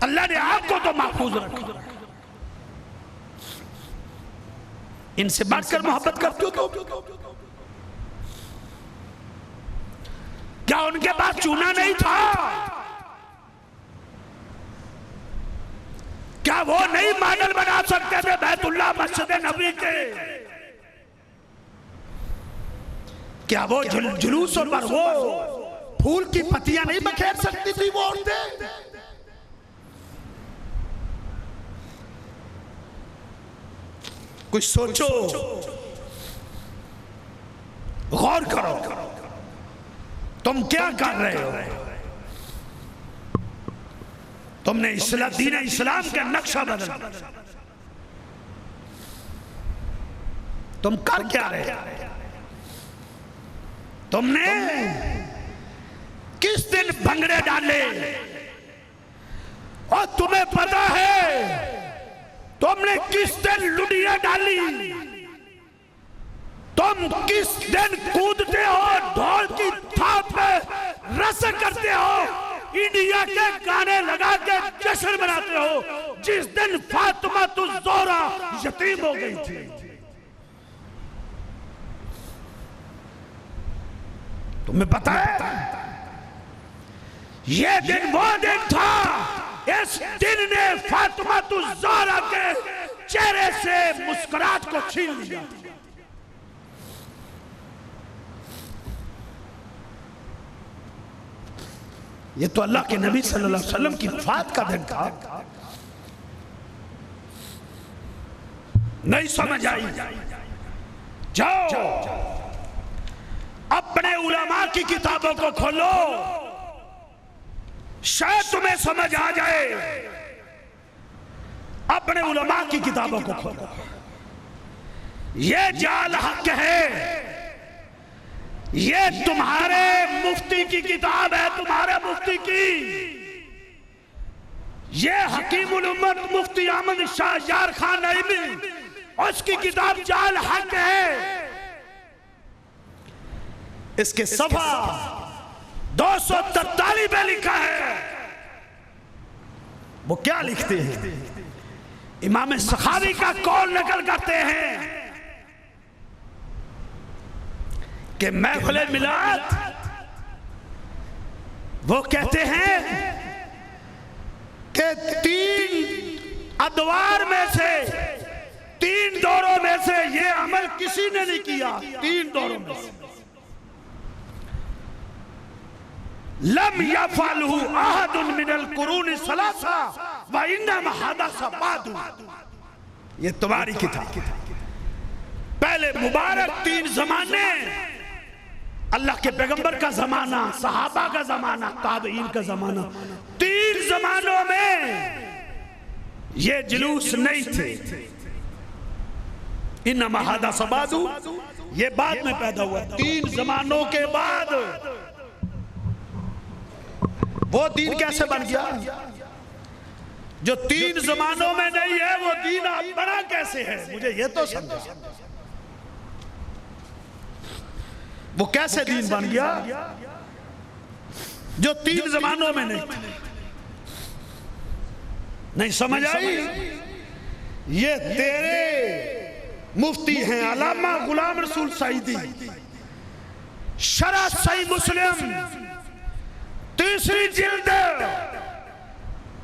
अल्लाह ने आपको तो महफूज रखा। इनसे बढ़कर मोहब्बत करते हो तो क्या उनके पास चूना नहीं था? क्या वो नहीं मॉडल बना सकते थे बैतुल्लाह मस्जिद नबी के? क्या वो जुलूसों पर वो फूल की पत्तियां नहीं बखेर सकती थी वो औरतें? कुछ सोचो, गौर करो, तुम क्या कर रहे हो? तुमने दीन इस्लाम का नक्शा बदल दिया। तुम कर क्या रहे हो? तुमने किस दिन भंगड़े डाले? और तुम्हें पता है तुमने किस दिन लुडिया डाली? तुम किस दिन कूदते हो, ढोल की थाप में रस करते हो, इंडिया के गाने लगा के जश्न मनाते हो, जिस दिन फातिमा तुम ज़ोहरा यतीम हो गई थी। तुम्हें पता है ये दिन वो दिन था, इस दिन ने फातिमा तुम ज़ोहरा के चेहरे से मुस्कुराहट को छीन लिया। ये तो अल्लाह के नबी सल्लल्लाहु अलैहि वसल्लम की वफात का दिन था। नहीं समझ आई? जाओ अपने उलमा की किताबों को खोलो, शायद तुम्हें समझ आ जाए। अपने उलमा की किताबों को खोलो। ये जाल हक है, ये तुम्हारे मुफ्ती की किताब है, तुम्हारे मुफ्ती की। ये हकीमुल उम्मत मुफ्ती अहमद शाह यार खान नईमी, उसकी किताब जाल हक है। इसके सफा 243 में लिखा है। वो क्या लिखते हैं? इमाम सखावी का कौल नकल करते हैं कि महफिल मिलाद, वो कहते हैं कि 3 अदवार में से, 3 दौरों में से ये अमल किसी ने नहीं किया। 3 दौरों में से लम यफअलहु अहदुन मिनल कुरून सलासा व इन्नमा हदसा बादु। ये तुम्हारी किताब। पहले मुबारक 3 जमाने, अल्लाह के पैगंबर का जमाना, सहाबा का जमाना, ताबईन का जमाना, 3 जमानों में ये जुलूस नहीं थे। इन्नमा हदसा बादु, ये बाद में पैदा हुआ। 3 जमानों के बाद वो दीन कैसे बन गया? जो 3 जमानों में नहीं है वो दीन बना कैसे है? मुझे ये तो समझा। वो कैसे दीन बन गया जो 3 जमानों में नहीं? नहीं समझ आई? ये तेरे मुफ्ती हैं अल्लामा गुलाम रसूल सईदी, शरह सही मुस्लिम 3री जिल्द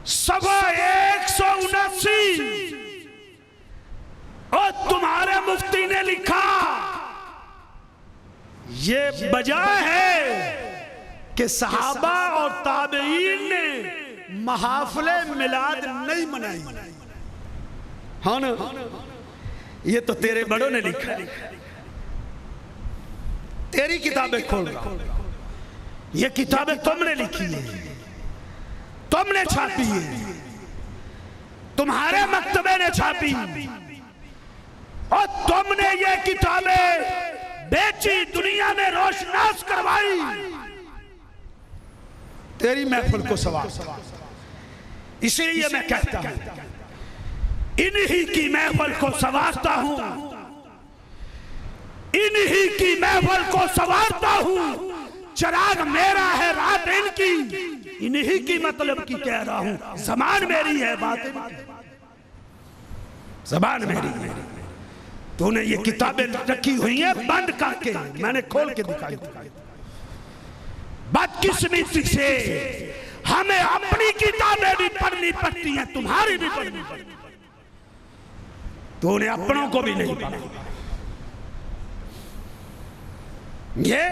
सफा 179। और तुम्हारे मुफ्ती ने लिखा, ये वजह है कि सहाबा और ताबईन ने महाफिले मिलाद नहीं मनाई। हाँ ना? ये तो तेरे बड़ों ने लिखा है। तेरी किताबें खोल रहा हूं, ये किताबें तुमने लिखी है, तुमने छापी है, तुम्हारे मकतबे ने छापी, और तुमने ये किताबें बेची, दुनिया में रोशनास करवाई। तेरी महफिल को सवाल। इसलिए मैं कहता हूं, इन्हीं की महफिल को संवारता हूं, इन्हीं की महफिल को संवारता हूं। चिराग मेरा है, रात इनकी, इन्हीं की मतलब की कह रहा हूं। ज़बान मेरी है, बात ज़बान मेरी है। तूने ये किताबें रखी हुई हैं बंद करके, मैंने खोल के दिखाई। बदकिस्मती से हमें अपनी किताबें भी पढ़नी पड़ती हैं, तुम्हारी भी पढ़नी पड़ती। तूने अपनों को भी नहीं पढ़ा। ये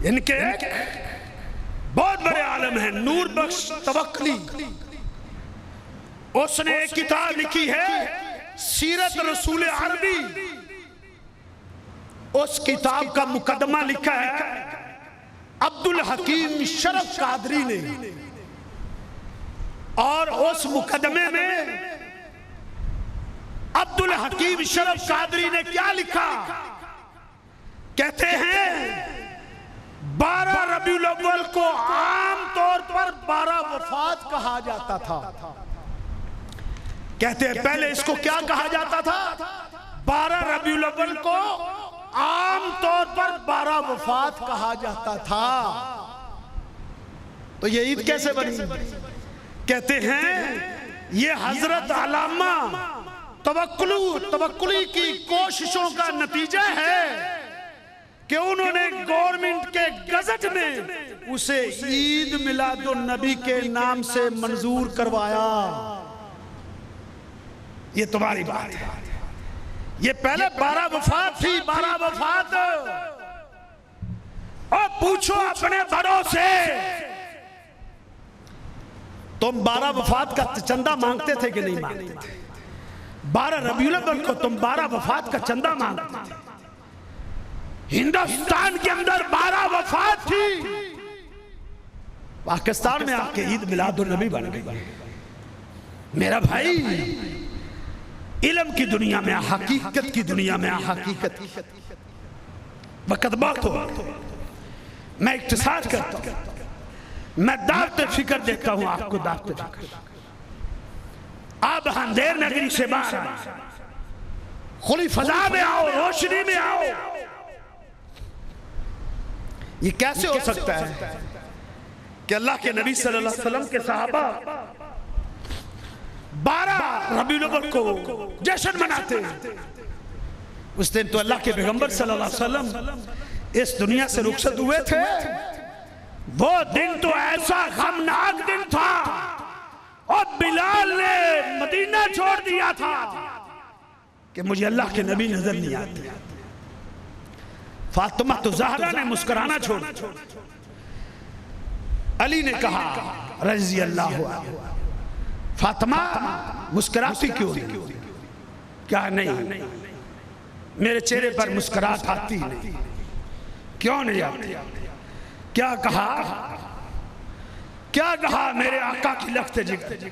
इनके बहुत बड़े आलम हैं, नूर बख्श तवक्कली, उसने एक किताब लिखी है सीरत रसूल अरबी, उस किताब का मुकदमा लिखा है अब्दुल हकीम शरफ कादरी ने। और उस मुकदमे में अब्दुल हकीम शरफ कादरी ने क्या लिखा? कहते हैं 12 रबीउल अव्वल को आम तौर पर 12 वफात कहा जाता था। कहते हैं पहले इसको क्या कहा जाता था? 12 रबीउल अव्वल को आम तौर पर 12 वफात कहा जाता था। तो ये ईद कैसे बनी? कहते हैं ये हजरत अल्लामा तवक्कुली की कोशिशों का नतीजा है कि उन्होंने गवर्नमेंट के गजट में उसे ईद मिलादुन नबी के नाम से मंजूर करवाया। ये तुम्हारी बात है। ये पहले 12 वफात थी, 12 वफात। और पूछो अपने बड़ों से, तुम 12 वफात का चंदा मांगते थे कि नहीं मांगते थे? 12 रबीउल अव्वल को तुम 12 वफात का चंदा मांगते थे। हिंदुस्तान के अंदर 12 वफात थी, पाकिस्तान में आके ईद मिलादुन नबी बन गई। मेरा भाई, इल्म की दुनिया में, हकीकत की दुनिया में, हकीकत वक़्त बात हो। मैं इख्तिसार करता हूं, मैं दावत फिक्र देता हूं आपको। दावत फिक्र आप अंधेर नगरी से बाहर खुली फजा में आओ, रोशनी में आओ। ये कैसे हो सकता है कि अल्लाह के नबी सल्लल्लाहु अलैहि वसल्लम के सहाबा 12 रबीउल अव्वल को जश्न मनाते हैं? उस दिन तो अल्लाह के पैगंबर सल्लल्लाहु अलैहि वसल्लम इस दुनिया से रुखसत हुए थे। वो दिन तो ऐसा गमनाक दिन था और बिलाल ने मदीना छोड़ दिया था कि मुझे अल्लाह के नबी नजर नहीं आते। फातिमा तो ज़हरा ने मुस्कुराना छोड़, अली ने कहा रज़ी अल्लाह अन्हा, फातिमा मुस्कुराती क्यों नहीं? क्या नहीं, मेरे चेहरे पर मुस्कुराहट आती नहीं। क्यों नहीं आती? क्या कहा? क्या कहा मेरे आका की लख्ते जिगर?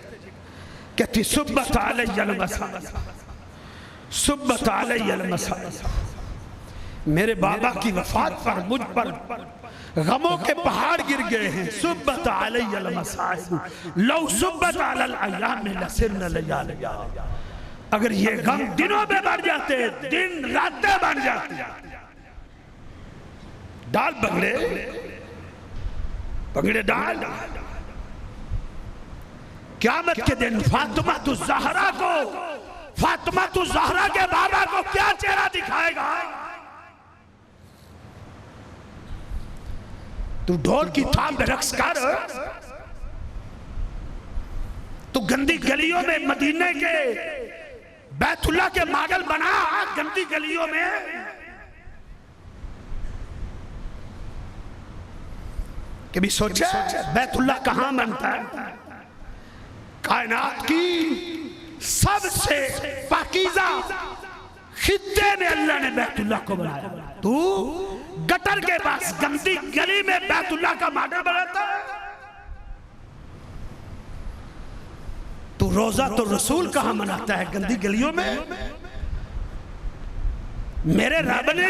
कहती सुब्बत अलैयल मसा, सुब्बत अलैयल मसा। मेरे बाबा की वफात पर मुझ पर गमों के पहाड़ गिर गए हैं। सुब्बत अलैयल मसाइब लौ सुब्बत अलल अय्याम लसिरन लयालिया। अगर ये गम दिनों में बढ़ जाते, दिन रातें बन जाती। डाल बगड़े, बगड़े डाल। क़यामत के दिन फातिमा तु ज़हरा को, फातिमा तु ज़हरा के बाबा को क्या चेहरा दिखाएगा? तू ढोल की थाप में रक्स कर, तू गंदी गलियों में मदीने के बैतुल्ला के मॉडल बना, गंदी गलियों में। कभी सोचा बैतुल्ला कहां बनता है? कायनात की सबसे पाकीज़ा खित्ते में अल्लाह ने बैतुल्ला को बनाया। तू गटर के पास गंदी गली में बैतुल्ला का मॉडल बनाता है। तू रोजा तो रसूल कहां मनाता है? गंदी गलियों में। मेरे रब ने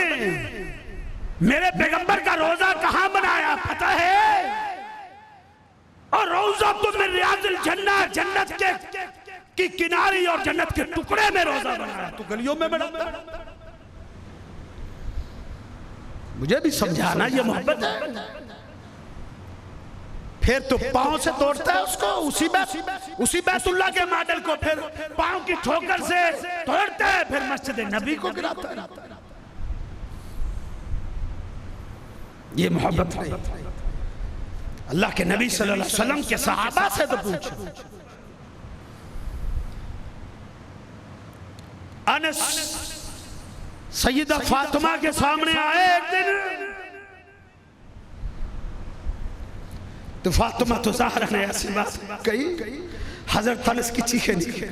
मेरे पैगंबर का रोजा कहां बनाया पता है? और रोजा तो में रियाजुल जन्नत, जन्नत के की किनारी और जन्नत के टुकड़े में रोजा बनाया। तू गलियों में बनाता है। मुझे भी समझाना, ये मोहब्बत है। फिर तो पांव से तोड़ता है उसको, उसी बैतुल्ला के मॉडल को फिर पांव की ठोकर से तोड़ता है, फिर मस्जिद नबी को गिराता है। ये मोहब्बत है। अल्लाह के नबी सल्लल्लाहु अलैहि वसल्लम के सहाबा से तो पूछो। अनस सैयदा फातिमा के सामने आए एक दिन, तो फातिमा तो ज़हरा ने ऐसी बात कही, हजरत अनस की चीखें निकली।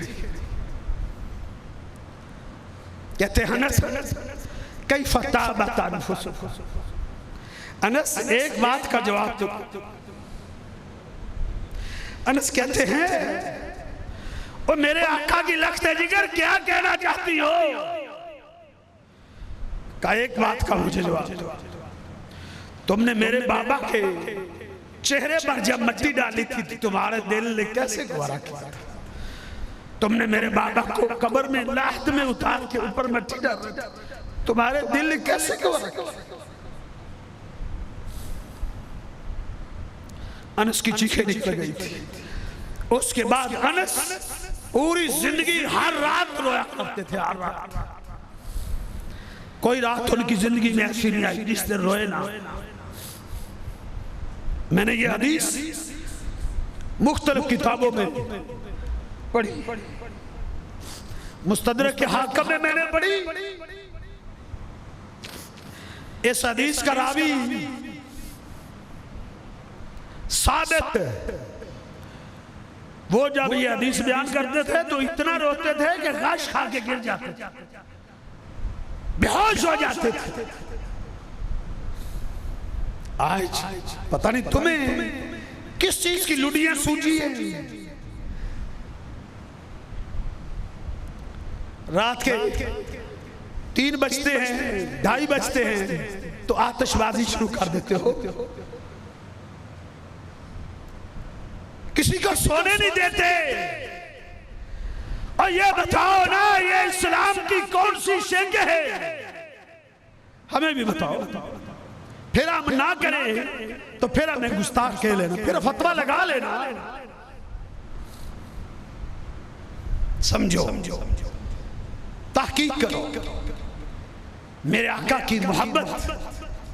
कहते हैं अनस कई फताबत अनस एक बात का जवाब दो। अनस कहते हैं वो मेरे आका की लख्त जिगर क्या कहना चाहती हो? का एक बात का मुझे जवाब दो। तुमने मेरे बाबा के चेहरे पर जब मिट्टी डाली थी तुम्हारे दिल ने कैसे गवारा किया था? तुमने मेरे बाबा को कब्र में लाहद में उतार के ऊपर मिट्टी डाली तुम्हारे दिल ने कैसे गवारा किया? अनस की चीखें निकल गई थी। उसके बाद अनस पूरी जिंदगी हर रात रोया करते थे, हर रात। कोई रात उनकी जिंदगी में ऐसी नहीं आई जिस दिन रोए ना। मैंने ये हदीस मुख्तलिफ किताबों में पढ़ी, मुस्तदरक के हाकिम में मैंने पढ़ी। इस हदीस का रावी साबित वो जब ये हदीस बयान करते थे तो इतना रोते थे कि गश खा के गिर जाते थे, बेहोश हो जाते थे। आज पता नहीं तुम्हें किस चीज की लुडियां सूझी है। रात के 3 बजते हैं, 2:30 बजते हैं तो आतिशबाजी शुरू कर देते हो, किसी को सोने नहीं देते। और ये बताओ ना, ये इस्लाम की कौन सी शेंगे है? हमें भी बताओ। फिर हम ना करें तो फिर हमें गुस्ताख कह लेना, फिर फतवा लगा लेना। समझो, तहकीक करो। मेरे आका की मोहब्बत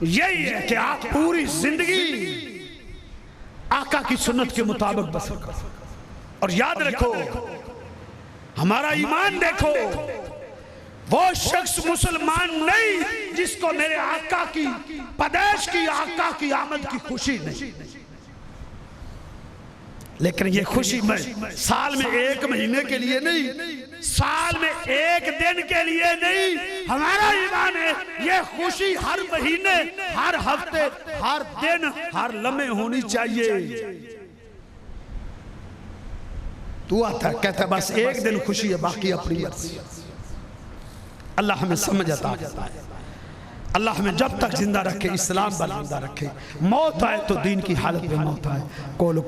यही है कि आप पूरी जिंदगी आका की सुन्नत के मुताबिक बसर करो। और याद रखो, हमारा ईमान देखो, वो शख्स मुसलमान नहीं जिसको मेरे आका की पैदाइश की, आका की आमद की खुशी नहीं। लेकिन ये खुशी में साल में 1 महीने के लिए नहीं, साल में 1 दिन के लिए नहीं। हमारा ईमान है ये खुशी हर महीने, हर हफ्ते, हर दिन, हर लम्हे होनी चाहिए। तू आता कहता बस 1 दिन खुशी है, बाकी अपनी मर्जी। अल्लाह हमें समझ आता है। अल्लाह हमें जब तक जिंदा रखे, इस्लाम पर जिंदा रखे। मौत आए तो दीन की हालत में मौत आए। कोल